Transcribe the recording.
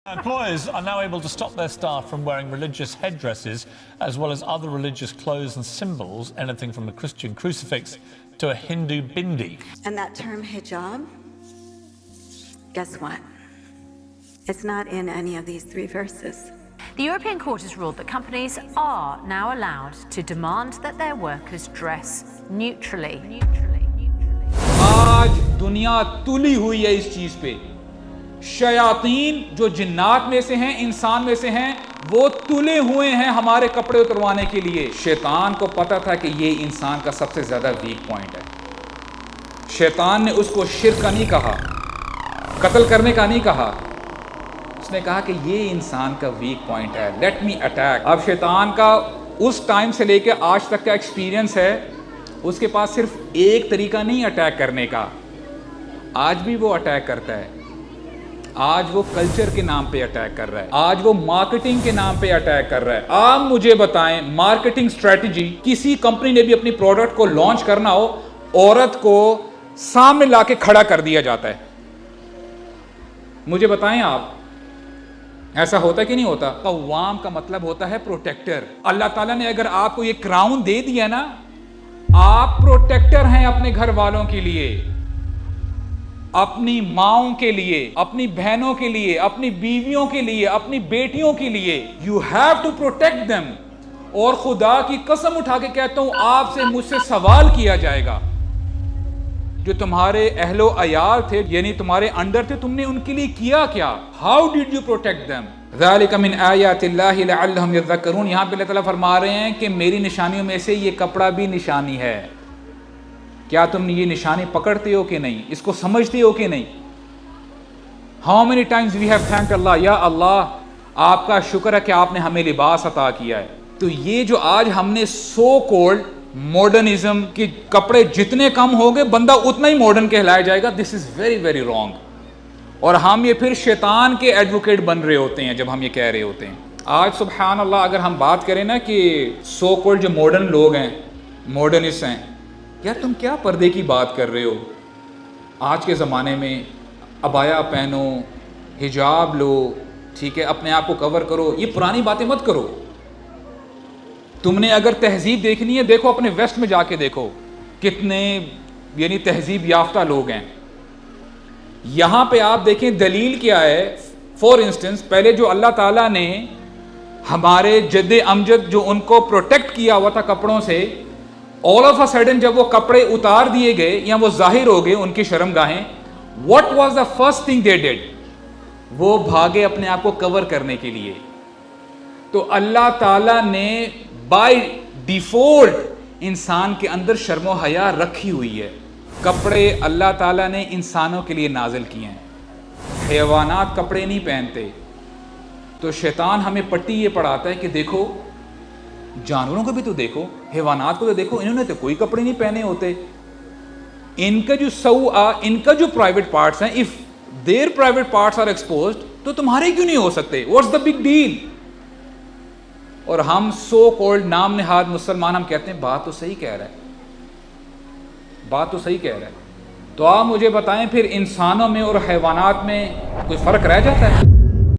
Employers are now able to stop their staff from wearing religious headdresses as well as other religious clothes and symbols, anything from a Christian crucifix to a Hindu bindi. And that term hijab, guess what? It's not in any of these three verses. The European Court has ruled that companies are now allowed to demand that their workers dress neutrally. آج دنیا تلی ہوئی ہے اس چیز پہ. شیاطین جو جنات میں سے ہیں انسان میں سے ہیں وہ تلے ہوئے ہیں ہمارے کپڑے اتروانے کے لیے. شیطان کو پتا تھا کہ یہ انسان کا سب سے زیادہ ویک پوائنٹ ہے. شیطان نے اس کو شرک کا نہیں کہا, قتل کرنے کا نہیں کہا, اس نے کہا کہ یہ انسان کا ویک پوائنٹ ہے, لیٹ می اٹیک. اب شیطان کا اس ٹائم سے لے کے آج تک کا ایکسپیرینس ہے, اس کے پاس صرف ایک طریقہ نہیں اٹیک کرنے کا. آج بھی وہ اٹیک کرتا ہے. آج وہ کلچر کے نام پہ اٹیک کر رہا ہے, آج وہ مارکیٹنگ کے نام پہ اٹیک کر رہا ہے. آپ مجھے بتائیں مارکیٹنگ سٹریٹجی, کسی کمپنی نے بھی اپنی پروڈکٹ کو لانچ کرنا ہو, عورت کو سامنے لا کے کھڑا کر دیا جاتا ہے. مجھے بتائیں آپ, ایسا ہوتا ہے کہ نہیں ہوتا؟ قوام کا مطلب ہوتا ہے پروٹیکٹر. اللہ تعالیٰ نے اگر آپ کو یہ کراؤن دے دیا نا, آپ پروٹیکٹر ہیں اپنے گھر والوں کے لیے, اپنی ماؤں کے لیے, اپنی بہنوں کے لیے, اپنی بیویوں کے لیے, اپنی بیٹیوں کے لیے. You have to protect them. اور خدا کی قسم اٹھا کے کہتا ہوں, آپ سے مجھ سے سوال کیا جائے گا, جو تمہارے اہل و عیال تھے یعنی تمہارے انڈر تھے, تم نے ان کے لیے کیا کیا؟ How did you protect them? ذالک من آیات اللہ لعلہم یذکرون. یہاں پہ اللہ تعالیٰ فرما رہے ہیں کہ میری نشانیوں میں سے یہ کپڑا بھی نشانی ہے. کیا تم یہ نشانی پکڑتے ہو کہ نہیں, اس کو سمجھتے ہو کہ نہیں؟ How many times we have thanked Allah, یا اللہ آپ کا شکر ہے کہ آپ نے ہمیں لباس عطا کیا ہے. تو یہ جو آج ہم نے سو کولڈ ماڈرنزم کے کپڑے جتنے کم ہو گئے بندہ اتنا ہی ماڈرن کہلایا جائے گا, دس از ویری ویری رانگ. اور ہم یہ پھر شیطان کے ایڈوکیٹ بن رہے ہوتے ہیں جب ہم یہ کہہ رہے ہوتے ہیں. آج سبحان اللہ اگر ہم بات کریں نا کہ سو کولڈ جو ماڈرن لوگ ہیں, ماڈرنسٹ ہیں, یار تم کیا پردے کی بات کر رہے ہو؟ آج کے زمانے میں عبایا پہنو, حجاب لو, ٹھیک ہے, اپنے آپ کو کور کرو, یہ پرانی باتیں مت کرو. تم نے اگر تہذیب دیکھنی ہے دیکھو اپنے ویسٹ میں جا کے دیکھو کتنے یعنی تہذیب یافتہ لوگ ہیں. یہاں پہ آپ دیکھیں دلیل کیا ہے. فار انسٹنس پہلے جو اللہ تعالیٰ نے ہمارے جد امجد جو ان کو پروٹیکٹ کیا ہوا تھا کپڑوں سے, all of a sudden جب وہ کپڑے اتار دیے گئے یا وہ ظاہر ہو گئے ان کی شرم گاہیں, what was the first thing they did? وہ بھاگے اپنے آپ کو کور کرنے کے لیے. تو اللہ تعالیٰ نے بائی ڈیفالٹ انسان کے اندر شرم و حیا رکھی ہوئی ہے. کپڑے اللہ تعالیٰ نے انسانوں کے لیے نازل کیے ہیں, حیوانات کپڑے نہیں پہنتے. تو شیطان ہمیں پٹی یہ پڑھاتا ہے کہ دیکھو جانوروں کو بھی تو دیکھو, حیوانات کو تو دیکھو, انہوں نے تو کوئی کپڑے نہیں پہنے ہوتے. ان کا جو ان کا جو پرائیویٹ پارٹس ہیں, if their private parts are exposed تو تمہارے کیوں نہیں ہو سکتے؟ What's the big deal? اور ہم سو کولڈ نام نہاد مسلمان ہم کہتے ہیں بات تو صحیح کہہ رہا ہے, بات تو صحیح کہہ رہا ہے. تو آپ مجھے بتائیں پھر انسانوں میں اور حیوانات میں کوئی فرق رہ جاتا ہے؟